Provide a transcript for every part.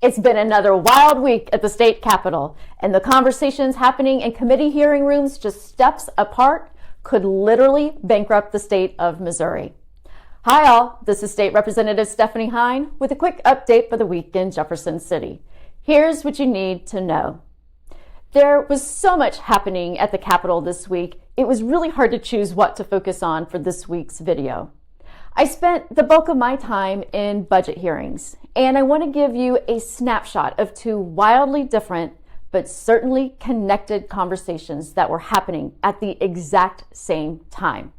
It's been another wild week at the state capitol, and the conversations happening in committee hearing rooms just steps apart could literally bankrupt the state of Missouri. Hi all, this is State Representative Stephanie Hein with a quick update for the week in Jefferson City. Here's what you need to know. There was so much happening at the Capitol this week, it was really hard to choose what to focus on for this week's video. I spent the bulk of my time in budget hearings, and I want to give you a snapshot of two wildly different but certainly connected conversations that were happening at the exact same time.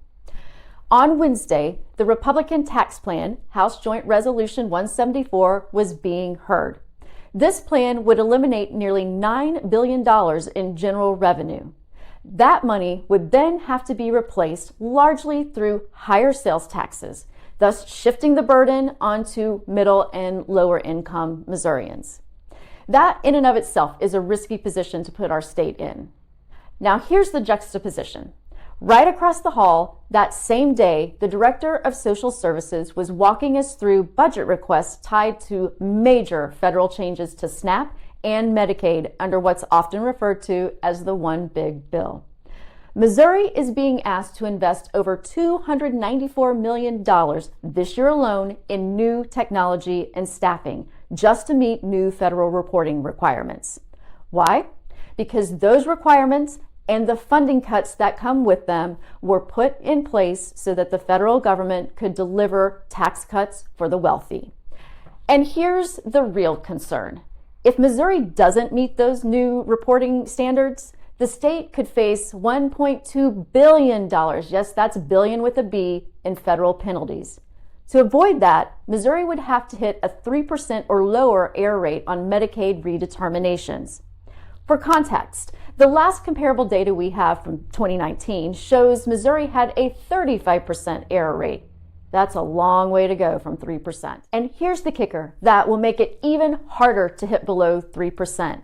On Wednesday, the Republican tax plan, House Joint Resolution 174, was being heard. This plan would eliminate nearly $9 billion in general revenue. That money would then have to be replaced largely through higher sales taxes, thus shifting the burden onto middle and lower income Missourians. That in and of itself is a risky position to put our state in. Now here's the juxtaposition. Right across the hall, that same day, the Director of Social Services was walking us through budget requests tied to major federal changes to SNAP and Medicaid under what's often referred to as the One Big Bill. Missouri is being asked to invest over $294 million this year alone in new technology and staffing just to meet new federal reporting requirements. Why? Because those requirements and the funding cuts that come with them were put in place so that the federal government could deliver tax cuts for the wealthy. And here's the real concern. If Missouri doesn't meet those new reporting standards, the state could face $1.2 billion, yes, that's billion with a B, in federal penalties. To avoid that, Missouri would have to hit a 3% or lower error rate on Medicaid redeterminations. For context, the last comparable data we have from 2019 shows Missouri had a 35% error rate. That's a long way to go from 3%. And here's the kicker that will make it even harder to hit below 3%.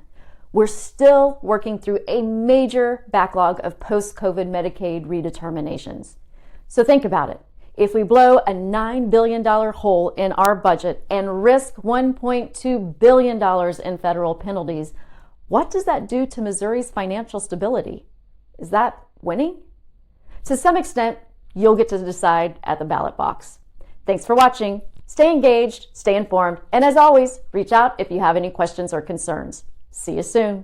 We're still working through a major backlog of post-COVID Medicaid redeterminations. So think about it. If we blow a $9 billion hole in our budget and risk $1.2 billion in federal penalties, what does that do to Missouri's financial stability? Is that winning? To some extent, you'll get to decide at the ballot box. Thanks for watching. Stay engaged, stay informed, and as always, reach out if you have any questions or concerns. See you soon.